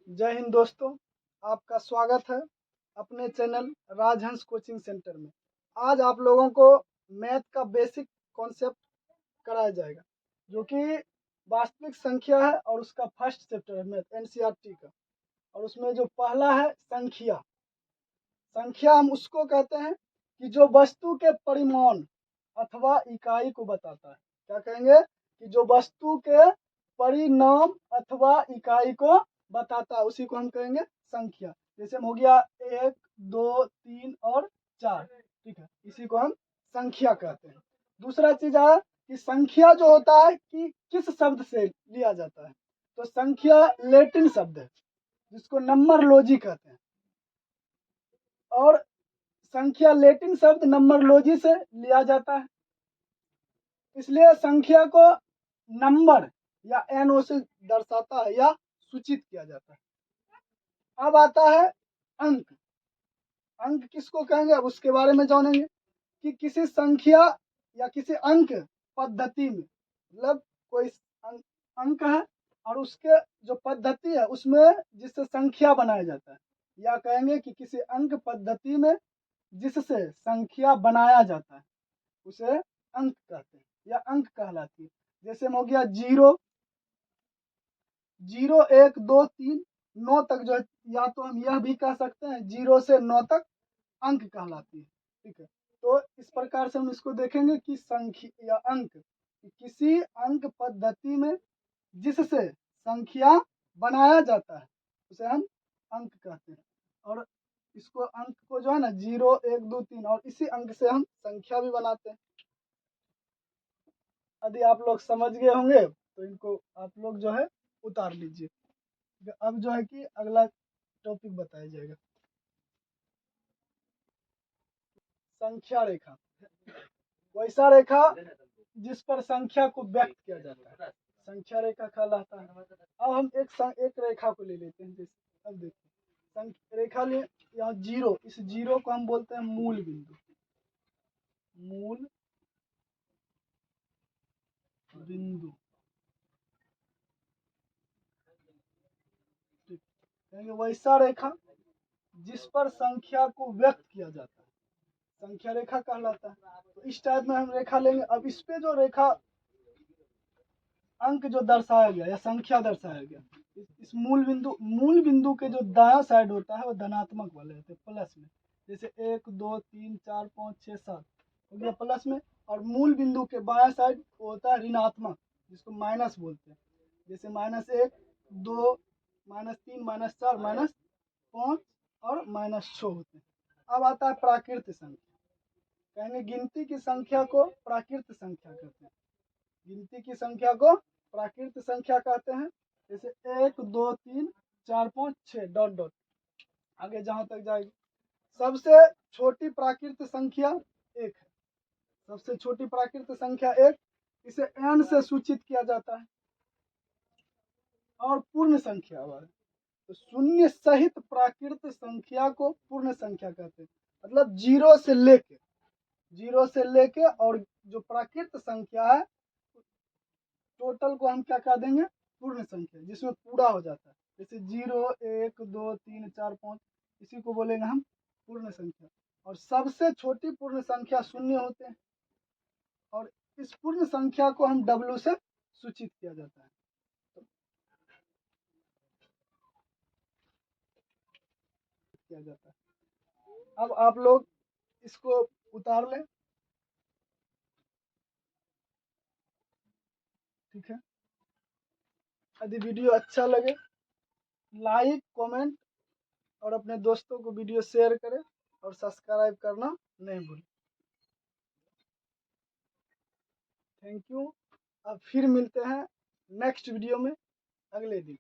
जय हिंद दोस्तों, आपका स्वागत है अपने चैनल राजहंस कोचिंग सेंटर में। आज आप लोगों को मैथ का बेसिक कॉन्सेप्ट कराया जाएगा, जो कि वास्तविक संख्या है और उसका फर्स्ट चैप्टर है मैथ एनसीईआरटी का। और उसमें जो पहला है संख्या। संख्या हम उसको कहते हैं कि जो वस्तु के परिमाण अथवा इकाई को बताता है। क्या कहेंगे? कि जो वस्तु के परिणाम अथवा इकाई को बताता है, उसी को हम कहेंगे संख्या। जैसे हो गया 1, 2, 3 और 4, ठीक है, इसी को हम संख्या कहते हैं। दूसरा चीज है कि संख्या जो होता है कि किस शब्द से लिया जाता है, तो संख्या लैटिन शब्द है जिसको नंबरलॉजी कहते हैं। और संख्या लैटिन शब्द नंबरलॉजी से लिया जाता है, इसलिए संख्या को नंबर या एनो से दर्शाता है या सूचित किया जाता है। अब आता है अंक। अंक किसको कहेंगे, अब उसके बारे में जानेंगे कि किसी संख्या या किसी अंक पद्धति में, मतलब कोई अंक है और उसके जो पद्धति है उसमें जिससे संख्या बनाया जाता है, या कहेंगे कि किसी अंक पद्धति में जिससे संख्या बनाया जाता है उसे अंक कहते हैं या अंक कहलाती है। जैसे हो गया 0, 0, 1, 2, 3, 9 तक जो है, या तो हम यह भी कह सकते हैं 0 से 9 तक अंक कहलाती है, ठीक है। तो इस प्रकार से हम इसको देखेंगे कि संख्या या अंक किसी अंक पद्धति में जिससे संख्या बनाया जाता है उसे हम अंक कहते हैं। और इसको अंक को जो है ना 0, 1, 2, 3 और इसी अंक से हम संख्या भी बनाते हैं। यदि आप लोग समझ गए होंगे तो इनको आप लोग जो है उतार लीजिए। अब जो है कि अगला टॉपिक बताया जाएगा, संख्या रेखा। वैसा रेखा जिस पर संख्या को व्यक्त किया जाता है संख्या रेखा कहलाता है। अब हम एक रेखा को ले लेते हैं। जैसे अब देखिए रेखा ले, यहाँ 0, इस 0 को हम बोलते हैं मूल बिंदु। मूल बिंदु, ठीक। कहेंगे वैसा रेखा जिस पर संख्या को व्यक्त किया जाता है संख्या रेखा कहलाता है। तो इस टाइप में हम रेखा लेंगे। अब इस पे जो रेखा अंक जो दर्शाया गया या संख्या दर्शाया गया, इस मूल बिंदु के जो दायां साइड होता है वो धनात्मक वाले होते हैं, प्लस में। जैसे 1, 2, 3, 4, 5, 6, 7 हो गया प्लस में। और मूल बिंदु के बायां साइड होता है ऋणात्मक, जिसको माइनस बोलते हैं। जैसे -1, 2, -3, -4, -5 और -6 होते हैं। अब आता है प्राकृत संख्या। कहेंगे गिनती की संख्या को प्राकृत संख्या कहते हैं। गिनती की संख्या को प्राकृत संख्या कहते हैं। जैसे 1, 2, 3, 4, 5, 6 डॉट डॉट आगे जहां तक जाएगी। सबसे छोटी प्राकृत संख्या 1 है। सबसे छोटी प्राकृत संख्या 1, इसे n से सूचित किया जाता है। और पूर्ण संख्या वाले तो शून्य सहित प्राकृत संख्या को पूर्ण संख्या कहते हैं। मतलब 0 से लेके और जो प्राकृत संख्या है टोटल को हम क्या कह देंगे, पूर्ण संख्या, जिसमें पूरा हो जाता है। जैसे 0, 1, 2, 3, 4, 5, इसी को बोलेंगे हम पूर्ण संख्या। और सबसे छोटी पूर्ण संख्या शून्य होते हैं। और इस पूर्ण संख्या को हम W से सूचित किया जाता है। किया जाता है। अब आप लोग इसको उतार लें, ठीक है। यदि वीडियो अच्छा लगे लाइक, कमेंट और अपने दोस्तों को वीडियो शेयर करें और सब्सक्राइब करना नहीं भूलें। Thank you. अब फिर मिलते हैं नेक्स्ट वीडियो में अगले दिन।